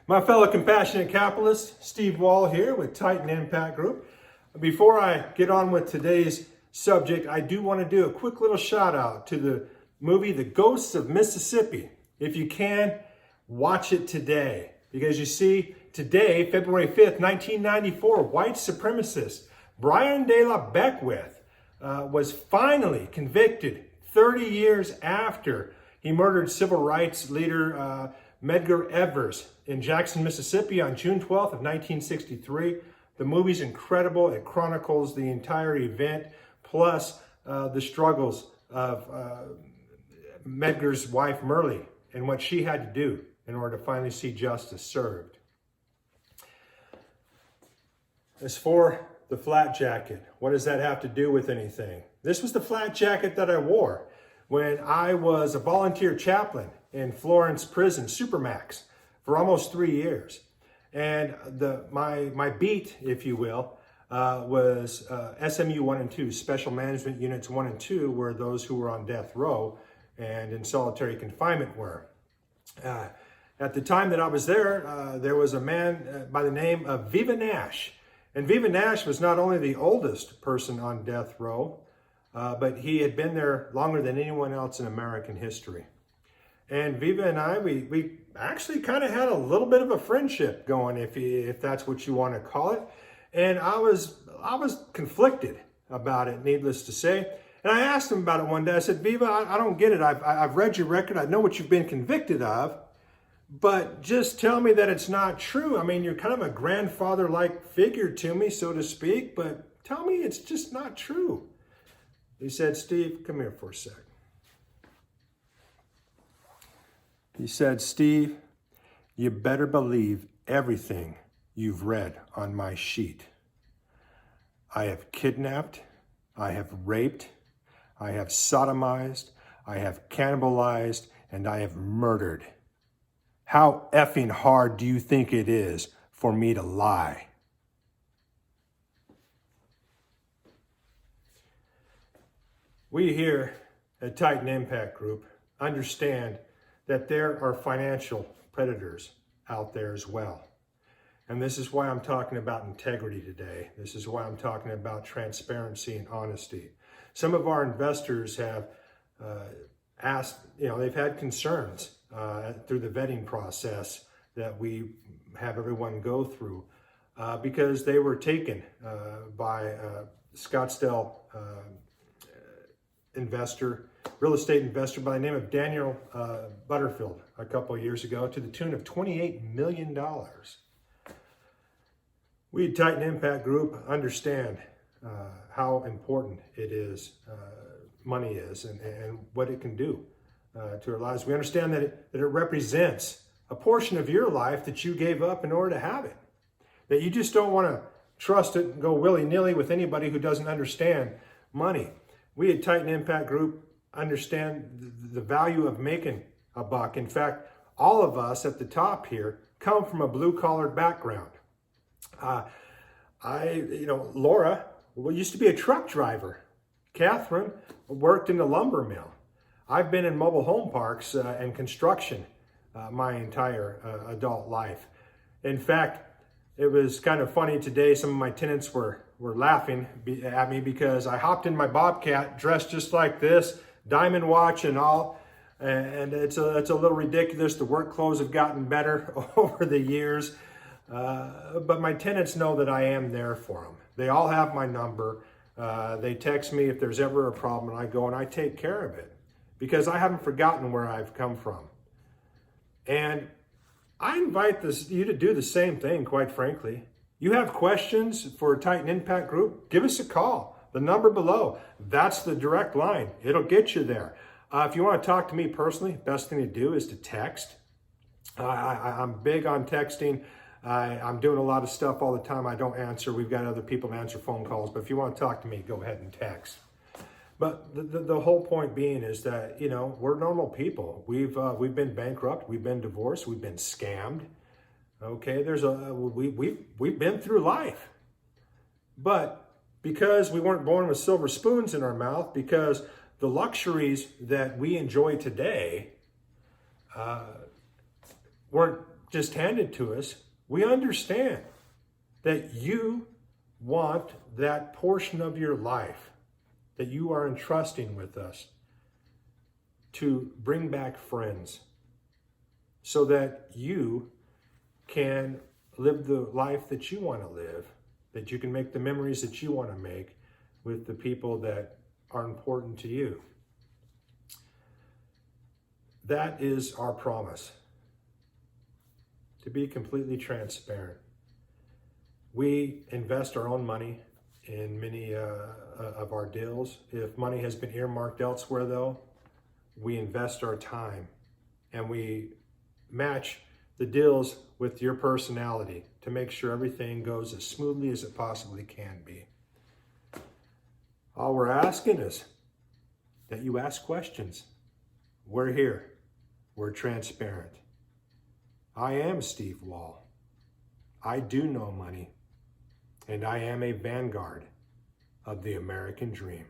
My fellow compassionate capitalists, Steve Wahl here with Titan Impact Group. Before I get on with today's subject, I do want to do a quick little shout out to the movie The Ghosts of Mississippi. If you can, watch it today. Because you see, today, February 5th, 1994, white supremacist Brian de la Beckwith was finally convicted 30 years after he murdered civil rights leader Medgar Evers in Jackson, Mississippi on June 12th of 1963. The movie's incredible. It chronicles the entire event, plus the struggles of Medgar's wife, Murli, and what she had to do in order to finally see justice served. As for the flat jacket, what does that have to do with anything? This was the flat jacket that I wore when I was a volunteer chaplain in Florence prison, Supermax, for almost 3 years. And my beat, if you will, was SMU 1 and 2, Special Management Units 1 and 2, where those who were on death row and in solitary confinement were. At the time that I was there, there was a man by the name of Viva Nash. And Viva Nash was not only the oldest person on death row, but he had been there longer than anyone else in American history. And Viva and I, we actually kind of had a little bit of a friendship going, if that's what you want to call it. And I was conflicted about it, needless to say. And I asked him about it one day. I said, Viva, I don't get it. I've read your record. I know what you've been convicted of. But just tell me that it's not true. I mean, you're kind of a grandfather-like figure to me, so to speak. But tell me it's just not true. He said, Steve, come here for a sec. He said, Steve, you better believe everything you've read on my sheet. I have kidnapped, I have raped, I have sodomized, I have cannibalized, and I have murdered. How effing hard do you think it is for me to lie? We here at Titan Impact Group understand that there are financial predators out there as well. And this is why I'm talking about integrity today. This is why I'm talking about transparency and honesty. Some of our investors have asked, they've had concerns through the vetting process that we have everyone go through because they were taken by Scottsdale real estate investor by the name of Daniel Butterfield a couple of years ago to the tune of $28 million. We at Titan Impact Group understand how important it is, money is, and what it can do to our lives. We understand that it represents a portion of your life that you gave up in order to have it. That you just don't want to trust it and go willy-nilly with anybody who doesn't understand money. We at Titan Impact Group understand the value of making a buck. In fact, all of us at the top here come from a blue-collar background. Laura used to be a truck driver. Catherine worked in the lumber mill. I've been in mobile home parks and construction my entire adult life. In fact, it was kind of funny today. Some of my tenants were laughing at me because I hopped in my Bobcat dressed just like this, diamond watch and all. And it's a little ridiculous. The work clothes have gotten better over the years. But my tenants know that I am there for them. They all have my number. They text me if there's ever a problem, and I go and I take care of it because I haven't forgotten where I've come from. And I invite you to do the same thing, quite frankly. You have questions for Titan Impact Group? Give us a call. The number below, that's the direct line. It'll get you there. If you want to talk to me personally, best thing to do is to text. I'm big on texting. I'm doing a lot of stuff all the time. I don't answer. We've got other people to answer phone calls. But if you want to talk to me, go ahead and text. But the whole point being is that, we're normal people. We've been bankrupt. We've been divorced. We've been scammed. Okay, we've been through life. But because we weren't born with silver spoons in our mouth, because the luxuries that we enjoy today weren't just handed to us. We understand that you want that portion of your life that you are entrusting with us to bring back friends so that you can live the life that you want to live, that you can make the memories that you want to make with the people that are important to you. That is our promise, to be completely transparent. We invest our own money in many of our deals. If money has been earmarked elsewhere, though, we invest our time and we match the deals with your personality to make sure everything goes as smoothly as it possibly can be. All we're asking is that you ask questions. We're here. We're transparent. I am Steve Wahl. I do know money, and I am a vanguard of the American dream.